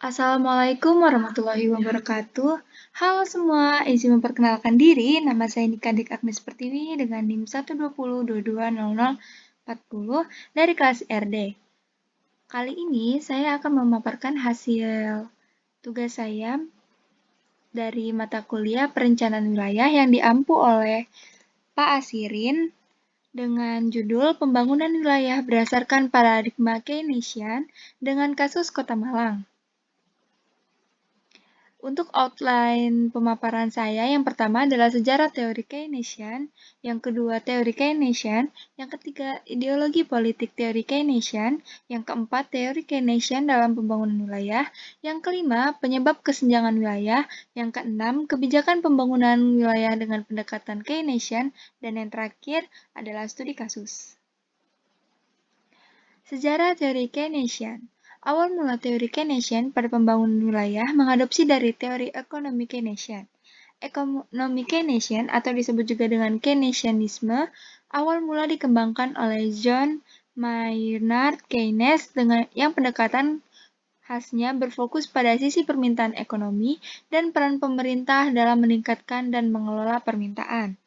Assalamualaikum warahmatullahi wabarakatuh. Halo semua, izin memperkenalkan diri. Nama saya Nika Dik Agnes Pertiwi dengan NIM 120220040 dari kelas RD. Kali ini saya akan memaparkan hasil tugas saya dari mata kuliah Perencanaan Wilayah yang diampu oleh Pak Asirin dengan judul Pembangunan Wilayah Berdasarkan Paradigma Keynesian dengan kasus Kota Malang. Untuk outline pemaparan saya, yang pertama adalah sejarah teori Keynesian, yang kedua teori Keynesian, yang ketiga ideologi politik teori Keynesian, yang keempat teori Keynesian dalam pembangunan wilayah, yang kelima penyebab kesenjangan wilayah, yang keenam kebijakan pembangunan wilayah dengan pendekatan Keynesian, dan yang terakhir adalah studi kasus. Sejarah teori Keynesian. Awal mula teori Keynesian pada pembangunan wilayah mengadopsi dari teori ekonomi Keynesian. Ekonomi Keynesian atau disebut juga dengan Keynesianisme awal mula dikembangkan oleh John Maynard Keynes dengan yang pendekatan khasnya berfokus pada sisi permintaan ekonomi dan peran pemerintah dalam meningkatkan dan mengelola permintaan.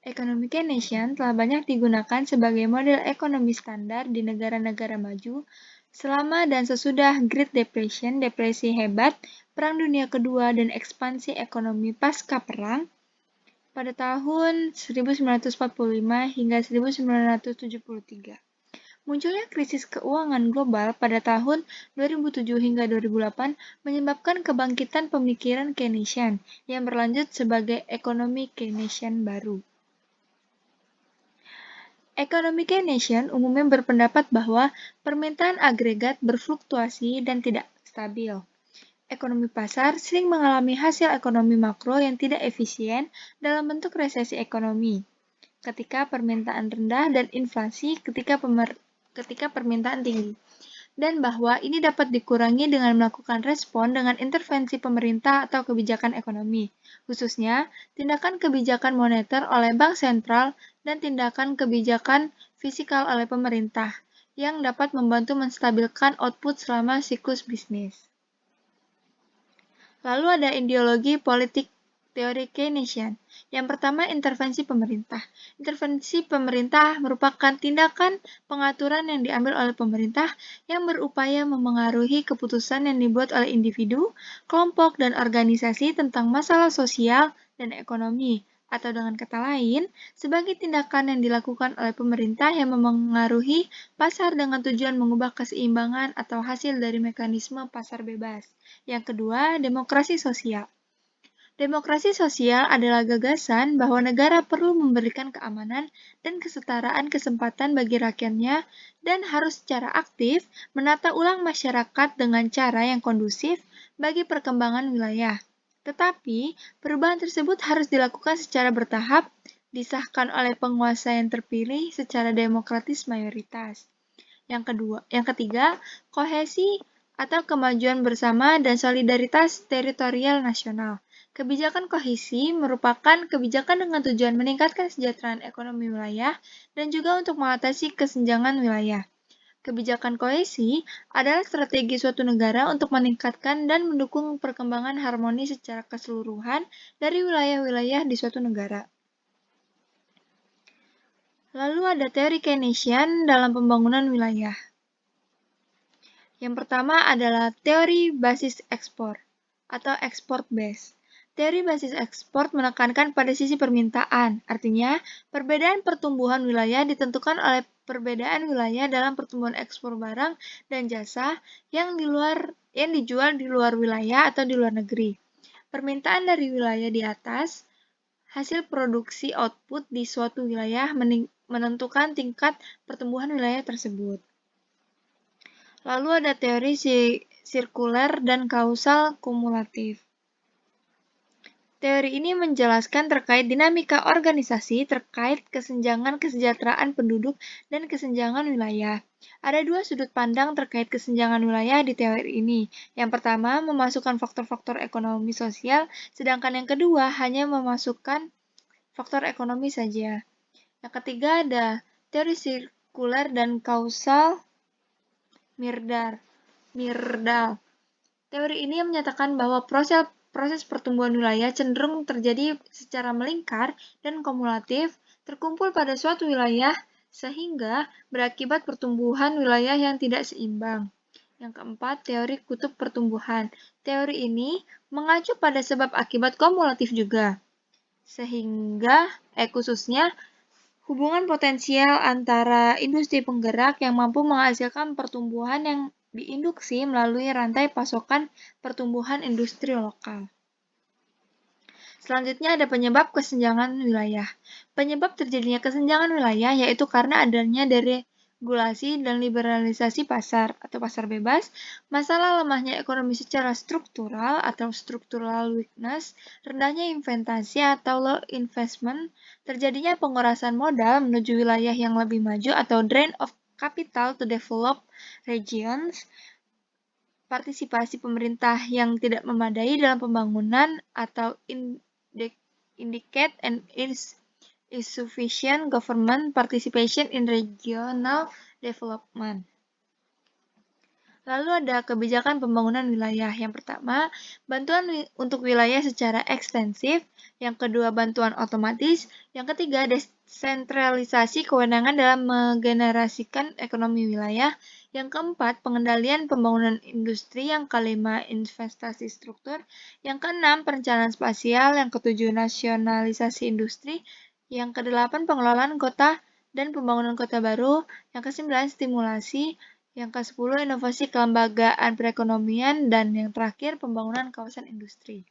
Ekonomi Keynesian telah banyak digunakan sebagai model ekonomi standar di negara-negara maju selama dan sesudah Great Depression, depresi hebat, Perang Dunia Kedua, dan ekspansi ekonomi pasca perang pada tahun 1945 hingga 1973. Munculnya krisis keuangan global pada tahun 2007 hingga 2008 menyebabkan kebangkitan pemikiran Keynesian yang berlanjut sebagai ekonomi Keynesian baru. Ekonomi Keynesian umumnya berpendapat bahwa permintaan agregat berfluktuasi dan tidak stabil. Ekonomi pasar sering mengalami hasil ekonomi makro yang tidak efisien dalam bentuk resesi ekonomi, ketika permintaan rendah dan inflasi ketika permintaan tinggi, dan bahwa ini dapat dikurangi dengan melakukan respon dengan intervensi pemerintah atau kebijakan ekonomi, khususnya tindakan kebijakan moneter oleh bank sentral dan tindakan kebijakan fiskal oleh pemerintah, yang dapat membantu menstabilkan output selama siklus bisnis. Lalu ada ideologi politik teori Keynesian. Yang pertama, intervensi pemerintah. Intervensi pemerintah merupakan tindakan pengaturan yang diambil oleh pemerintah yang berupaya memengaruhi keputusan yang dibuat oleh individu, kelompok, dan organisasi tentang masalah sosial dan ekonomi. Atau dengan kata lain, sebagai tindakan yang dilakukan oleh pemerintah yang memengaruhi pasar dengan tujuan mengubah keseimbangan atau hasil dari mekanisme pasar bebas. Yang kedua, demokrasi sosial. Demokrasi sosial adalah gagasan bahwa negara perlu memberikan keamanan dan kesetaraan kesempatan bagi rakyatnya dan harus secara aktif menata ulang masyarakat dengan cara yang kondusif bagi perkembangan wilayah. Tetapi, perubahan tersebut harus dilakukan secara bertahap, disahkan oleh penguasa yang terpilih secara demokratis mayoritas. Yang ketiga, kohesi atau kemajuan bersama dan solidaritas teritorial nasional. Kebijakan kohesi merupakan kebijakan dengan tujuan meningkatkan kesejahteraan ekonomi wilayah dan juga untuk mengatasi kesenjangan wilayah. Kebijakan kohesi adalah strategi suatu negara untuk meningkatkan dan mendukung perkembangan harmoni secara keseluruhan dari wilayah-wilayah di suatu negara. Lalu ada teori Keynesian dalam pembangunan wilayah. Yang pertama adalah teori basis ekspor atau export base. Teori basis ekspor menekankan pada sisi permintaan, artinya perbedaan pertumbuhan wilayah ditentukan oleh perbedaan wilayah dalam pertumbuhan ekspor barang dan jasa yang dijual di luar wilayah atau di luar negeri. Permintaan dari wilayah di atas, hasil produksi output di suatu wilayah menentukan tingkat pertumbuhan wilayah tersebut. Lalu ada teori sirkuler dan kausal kumulatif. Teori ini menjelaskan terkait dinamika organisasi terkait kesenjangan kesejahteraan penduduk dan kesenjangan wilayah. Ada dua sudut pandang terkait kesenjangan wilayah di teori ini. Yang pertama, memasukkan faktor-faktor ekonomi sosial, sedangkan yang kedua hanya memasukkan faktor ekonomi saja. Yang ketiga ada teori sirkuler dan kausal Myrdal. Teori ini menyatakan bahwa proses pertumbuhan wilayah cenderung terjadi secara melingkar dan kumulatif, terkumpul pada suatu wilayah, sehingga berakibat pertumbuhan wilayah yang tidak seimbang. Yang keempat, teori kutub pertumbuhan. Teori ini mengacu pada sebab akibat kumulatif juga, sehingga khususnya hubungan potensial antara industri penggerak yang mampu menghasilkan pertumbuhan yang diinduksi melalui rantai pasokan pertumbuhan industri lokal. Selanjutnya ada penyebab kesenjangan wilayah. Penyebab terjadinya kesenjangan wilayah yaitu karena adanya deregulasi dan liberalisasi pasar atau pasar bebas, masalah lemahnya ekonomi secara struktural atau structural weakness, rendahnya investasi atau low investment, terjadinya pengerasan modal menuju wilayah yang lebih maju atau drain of capital to develop regions, partisipasi pemerintah yang tidak memadai dalam pembangunan atau indicate and insufficient government participation in regional development. Lalu ada kebijakan pembangunan wilayah. Yang pertama, bantuan untuk wilayah secara ekstensif. Yang kedua, bantuan otomatis. Yang ketiga, desentralisasi kewenangan dalam menggenerasikan ekonomi wilayah. Yang keempat, pengendalian pembangunan industri. Yang kelima, investasi struktur. Yang keenam, perencanaan spasial. Yang ketujuh, nasionalisasi industri. Yang kedelapan, pengelolaan kota dan pembangunan kota baru. Yang kesembilan, stimulasi. Yang ke-10, inovasi kelembagaan perekonomian, dan yang terakhir, pembangunan kawasan industri.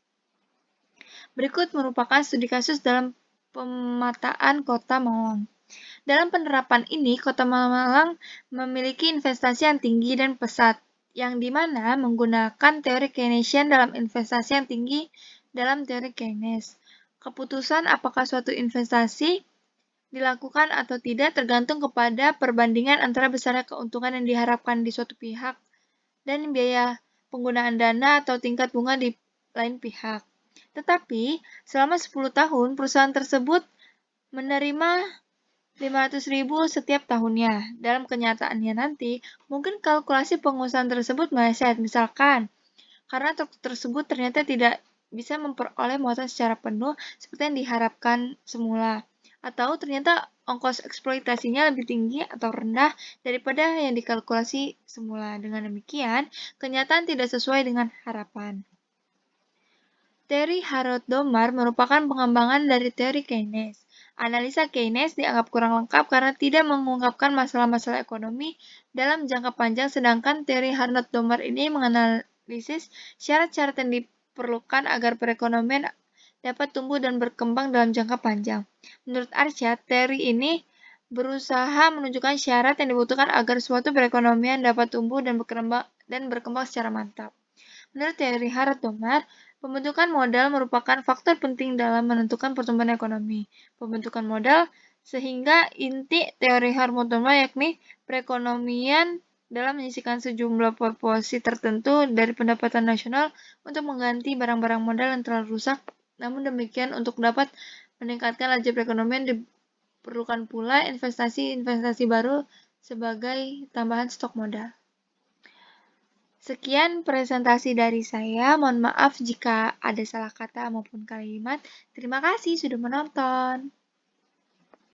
Berikut merupakan studi kasus dalam pemetaan Kota Malang. Dalam penerapan ini, Kota Malang memiliki investasi yang tinggi dan pesat, yang dimana menggunakan teori Keynesian dalam investasi yang tinggi dalam teori Keynes. Keputusan apakah suatu investasi dilakukan atau tidak tergantung kepada perbandingan antara besarnya keuntungan yang diharapkan di suatu pihak dan biaya penggunaan dana atau tingkat bunga di lain pihak. Tetapi, selama 10 tahun, perusahaan tersebut menerima 500.000 setiap tahunnya. Dalam kenyataannya nanti, mungkin kalkulasi pengusahaan tersebut meleset, misalkan, karena tersebut ternyata tidak bisa memperoleh muatan secara penuh seperti yang diharapkan semula. Atau ternyata ongkos eksploitasinya lebih tinggi atau rendah daripada yang dikalkulasi semula. Dengan demikian, kenyataan tidak sesuai dengan harapan. Teori Harrod-Domar merupakan pengembangan dari teori Keynes. Analisa Keynes dianggap kurang lengkap karena tidak mengungkapkan masalah-masalah ekonomi dalam jangka panjang, sedangkan teori Harrod-Domar ini menganalisis syarat-syarat yang diperlukan agar perekonomian dapat tumbuh dan berkembang dalam jangka panjang. Menurut Arsyad, teori ini berusaha menunjukkan syarat yang dibutuhkan agar suatu perekonomian dapat tumbuh dan berkembang secara mantap. Menurut teori Harrod-Domar, pembentukan modal merupakan faktor penting dalam menentukan pertumbuhan ekonomi. Pembentukan modal sehingga inti teori Harrod-Domar yakni perekonomian dalam menyisihkan sejumlah proporsi tertentu dari pendapatan nasional untuk mengganti barang-barang modal yang telah rusak. Namun demikian, untuk dapat meningkatkan laju perekonomian diperlukan pula investasi-investasi baru sebagai tambahan stok modal. Sekian presentasi dari saya. Mohon maaf jika ada salah kata maupun kalimat. Terima kasih sudah menonton.